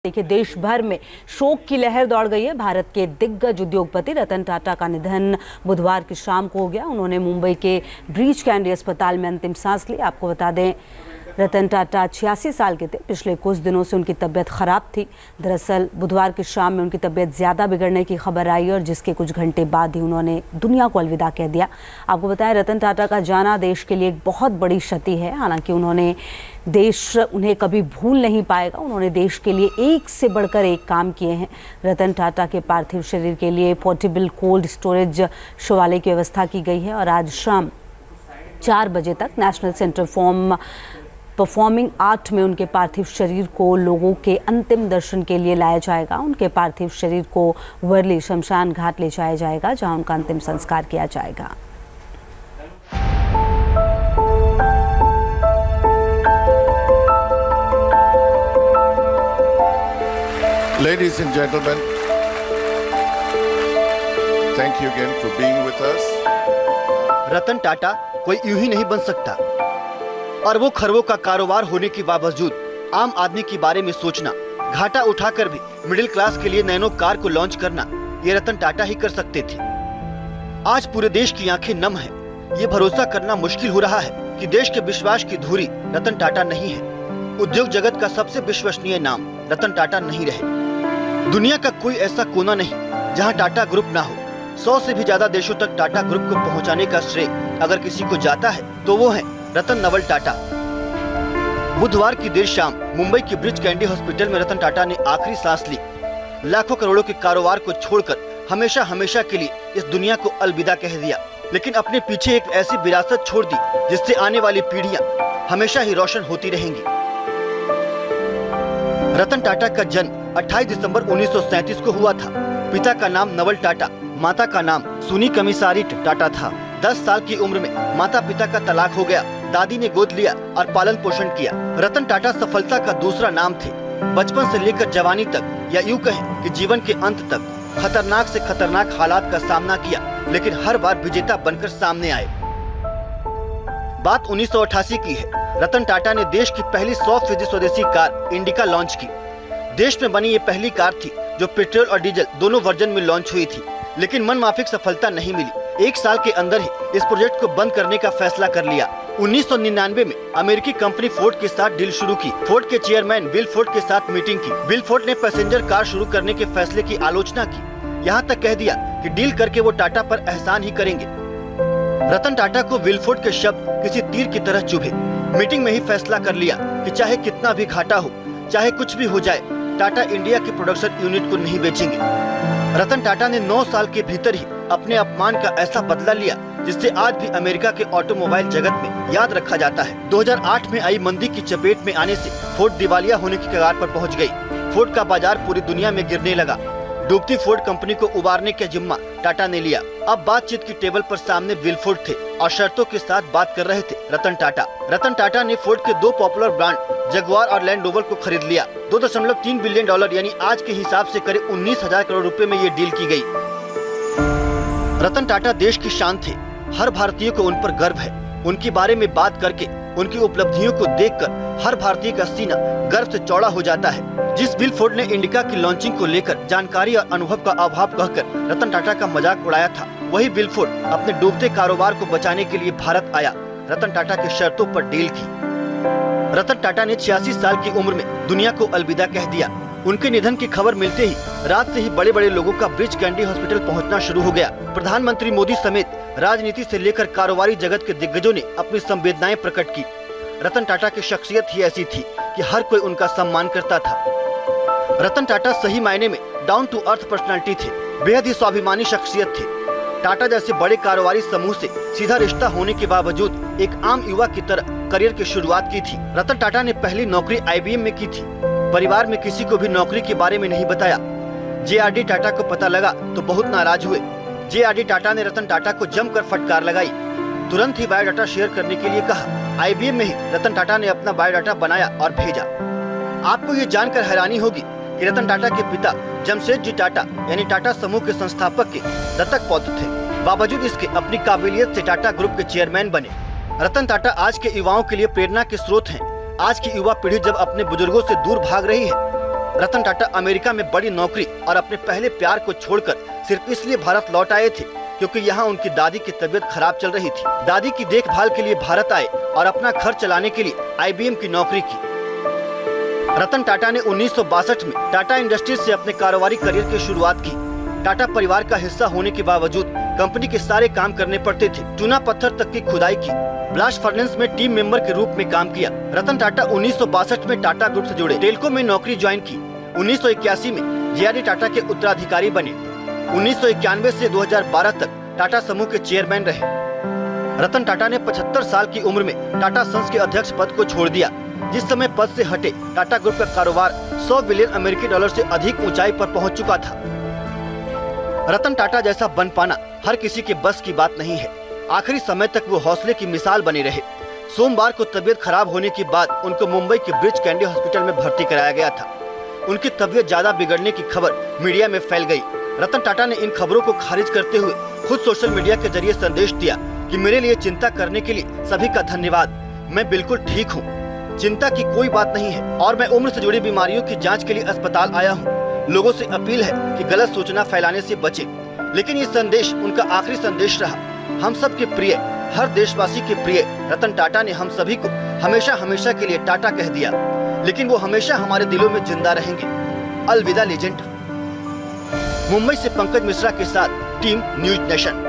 देखिए, देश भर में शोक की लहर दौड़ गई है। भारत के दिग्गज उद्योगपति रतन टाटा का निधन बुधवार की शाम को हो गया। उन्होंने मुंबई के ब्रीच कैंडी अस्पताल में अंतिम सांस ली। आपको बता दें, रतन टाटा 86 साल के थे। पिछले कुछ दिनों से उनकी तबीयत खराब थी। दरअसल बुधवार की शाम में उनकी तबीयत ज़्यादा बिगड़ने की खबर आई और जिसके कुछ घंटे बाद ही उन्होंने दुनिया को अलविदा कह दिया। आपको बताएं, रतन टाटा का जाना देश के लिए एक बहुत बड़ी क्षति है। हालांकि देश उन्हें कभी भूल नहीं पाएगा। उन्होंने देश के लिए एक से बढ़कर एक काम किए हैं। रतन टाटा के पार्थिव शरीर के लिए पोर्टेबल कोल्ड स्टोरेज शौचालय की व्यवस्था की गई है और आज शाम 4 बजे तक national centre for performing art में उनके पार्थिव शरीर को लोगों के अंतिम दर्शन के लिए लाया जाएगा। उनके पार्थिव शरीर को वर्ली शमशान घाट ले जाया जाएगा, जहां उनका अंतिम संस्कार किया जाएगा। Ladies and gentlemen, thank you again for being with us. Ratan Tata कोई यूं ही नहीं बन सकता। अरबों खरबों का कारोबार होने के बावजूद आम आदमी के बारे में सोचना, घाटा उठाकर भी मिडिल क्लास के लिए नैनो कार को लॉन्च करना, ये रतन टाटा ही कर सकते थे। आज पूरे देश की आंखें नम हैं। ये भरोसा करना मुश्किल हो रहा है कि देश के विश्वास की धुरी रतन टाटा नहीं है। उद्योग जगत का सबसे विश्वसनीय नाम रतन टाटा नहीं रहे। दुनिया का कोई ऐसा कोना नहीं जहां टाटा ग्रुप ना हो। 100 से भी ज्यादा देशों तक टाटा ग्रुप को पहुंचाने का श्रेय अगर किसी को जाता है तो वो है रतन नवल टाटा। बुधवार की देर शाम मुंबई के ब्रीच कैंडी हॉस्पिटल में रतन टाटा ने आखिरी सांस ली। लाखों करोड़ों के कारोबार को छोड़कर हमेशा हमेशा के लिए इस दुनिया को अलविदा कह दिया, लेकिन अपने पीछे एक ऐसी विरासत छोड़ दी जिससे आने वाली पीढ़ियां हमेशा ही रोशन होती रहेंगी। रतन टाटा का जन्म 28 दिसंबर 1937 को हुआ था। पिता का नाम नवल टाटा, माता का नाम सुनी कमिसारिट टाटा था। 10 साल की उम्र में माता पिता का तलाक हो गया। दादी ने गोद लिया और पालन पोषण किया। रतन टाटा सफलता का दूसरा नाम थे। बचपन से लेकर जवानी तक, या यूं कहें कि जीवन के अंत तक, खतरनाक से खतरनाक हालात का सामना किया, लेकिन हर बार विजेता बनकर सामने आए। बात 1988 की है। रतन टाटा ने देश की पहली 100% स्वदेशी कार इंडिका लॉन्च की। देश में बनी ये पहली कार थी जो पेट्रोल और डीजल दोनों वर्जन में लॉन्च हुई थी, लेकिन मनमाफिक सफलता नहीं मिली। 1 साल के अंदर ही इस प्रोजेक्ट को बंद करने का फैसला कर लिया। 1999 में अमेरिकी कंपनी फोर्ड के साथ डील शुरू की। फोर्ड के चेयरमैन बिल फोर्ड के साथ मीटिंग की। बिल फोर्ड ने पैसेंजर कार शुरू करने के फैसले की आलोचना की। यहाँ तक कह दिया कि डील करके वो टाटा पर एहसान ही करेंगे। रतन टाटा को विलफोर्ड के शब्द किसी तीर की तरह चुभे। मीटिंग में ही फैसला कर लिया कि चाहे कितना भी घाटा हो, चाहे कुछ भी हो जाए, टाटा इंडिया के प्रोडक्शन यूनिट को नहीं बेचेंगे। रतन टाटा ने 9 साल के भीतर ही अपने अपमान का ऐसा बदला लिया जिससे आज भी अमेरिका के ऑटोमोबाइल जगत में याद रखा जाता है। 2008 में आई मंदी की चपेट में आने से फोर्ड दिवालिया होने की कगार पर पहुंच गई। फोर्ड का बाजार पूरी दुनिया में गिरने लगा। डूबती फोर्ड कंपनी को उबारने का जिम्मा टाटा ने लिया। अब बातचीत की टेबल पर सामने विलफोर्ड थे और शर्तों के साथ बात कर रहे थे रतन टाटा। रतन टाटा ने फोर्ड के 2 पॉपुलर ब्रांड जगुआर और लैंड रोवर को खरीद लिया। $2.3 बिलियन यानी आज के हिसाब से करीब 19,000 करोड़ रुपए में ये डील की गई। रतन टाटा देश की शान थे। हर भारतीय को उन पर गर्व है। उनके बारे में बात करके, उनकी उपलब्धियों को देखकर हर भारतीय का सीना गर्व से चौड़ा हो जाता है। जिस बिल फोर्ड ने इंडिका की लॉन्चिंग को लेकर जानकारी और अनुभव का अभाव कहकर रतन टाटा का मजाक उड़ाया था, वही बिल फोर्ड अपने डूबते कारोबार को बचाने के लिए भारत आया। रतन टाटा की शर्तों पर डील की। रतन टाटा ने 86 साल की उम्र में दुनिया को अलविदा कह दिया। उनके निधन की खबर मिलते ही रात से ही बड़े बड़े लोगों का ब्रीच कैंडी हॉस्पिटल पहुंचना शुरू हो गया। प्रधानमंत्री मोदी समेत राजनीति से लेकर कारोबारी जगत के दिग्गजों ने अपनी संवेदनाएं प्रकट की। रतन टाटा की शख्सियत ही ऐसी थी कि हर कोई उनका सम्मान करता था। रतन टाटा सही मायने में डाउन टू अर्थ पर्सनालिटी थे। बेहद ही स्वाभिमानी शख्सियत थे। टाटा जैसे बड़े कारोबारी समूह से सीधा रिश्ता होने के बावजूद एक आम युवा की तरह करियर की शुरुआत की थी। रतन टाटा ने पहली नौकरी IBM में की थी। परिवार में किसी को भी नौकरी के बारे में नहीं बताया। JRD टाटा को पता लगा तो बहुत नाराज हुए। JRD टाटा ने रतन टाटा को जमकर फटकार लगाई। तुरंत ही बायोडाटा शेयर करने के लिए कहा। IBM में ही रतन टाटा ने अपना बायोडाटा बनाया और भेजा। आपको ये जानकर हैरानी होगी कि रतन टाटा के पिता जमशेदजी टाटा यानी टाटा समूह के संस्थापक के दत्तक पौत्र थे। बावजूद इसके अपनी काबिलियत से टाटा ग्रुप के चेयरमैन बने। रतन टाटा आज के युवाओं के लिए प्रेरणा के स्रोत हैं। आज की युवा पीढ़ी जब अपने बुजुर्गों से दूर भाग रही है, रतन टाटा अमेरिका में बड़ी नौकरी और अपने पहले प्यार को छोड़कर सिर्फ इसलिए भारत लौट आए थे क्योंकि यहाँ उनकी दादी की तबीयत खराब चल रही थी। दादी की देखभाल के लिए भारत आए और अपना घर चलाने के लिए IBM की नौकरी की। रतन टाटा ने 1962 में टाटा इंडस्ट्रीज से अपने कारोबारी करियर की शुरुआत की। टाटा परिवार का हिस्सा होने के बावजूद कंपनी के सारे काम करने पड़ते थे। चूना पत्थर तक की खुदाई की, ब्लास्ट फर्नेस में टीम मेंबर के रूप में काम किया। रतन टाटा 1962 में टाटा ग्रुप से जुड़े, टेल्को में नौकरी ज्वाइन की। 1981 में JRD टाटा के उत्तराधिकारी बने। 1991 से 2012 तक टाटा समूह के चेयरमैन रहे। रतन टाटा ने 75 साल की उम्र में टाटा सन्स के अध्यक्ष पद को छोड़ दिया। जिस समय पद से हटे, टाटा ग्रुप का कारोबार 100 बिलियन अमेरिकी डॉलर से अधिक ऊंचाई पर पहुंच चुका था। रतन टाटा जैसा बन पाना हर किसी के बस की बात नहीं है। आखिरी समय तक वो हौसले की मिसाल बने रहे। सोमवार को तबीयत खराब होने के बाद उनको मुंबई के ब्रीच कैंडी हॉस्पिटल में भर्ती कराया गया था। उनकी तबीयत ज्यादा बिगड़ने की खबर मीडिया में फैल गई। रतन टाटा ने इन खबरों को खारिज करते हुए खुद सोशल मीडिया के जरिए संदेश दिया कि मेरे लिए चिंता करने के लिए सभी का धन्यवाद। मैं बिल्कुल ठीक हूँ, चिंता की कोई बात नहीं है और मैं उम्र से जुड़ी बीमारियों की जांच के लिए अस्पताल आया हूँ। लोगों से अपील है कि गलत सूचना फैलाने से बचें। लेकिन ये संदेश उनका आखिरी संदेश रहा। हम सब के प्रिय, हर देशवासी के प्रिय रतन टाटा ने हम सभी को हमेशा हमेशा के लिए टाटा कह दिया, लेकिन वो हमेशा हमारे दिलों में जिंदा रहेंगे। अलविदा लेजेंड। मुंबई से पंकज मिश्रा के साथ टीम न्यूज नेशन।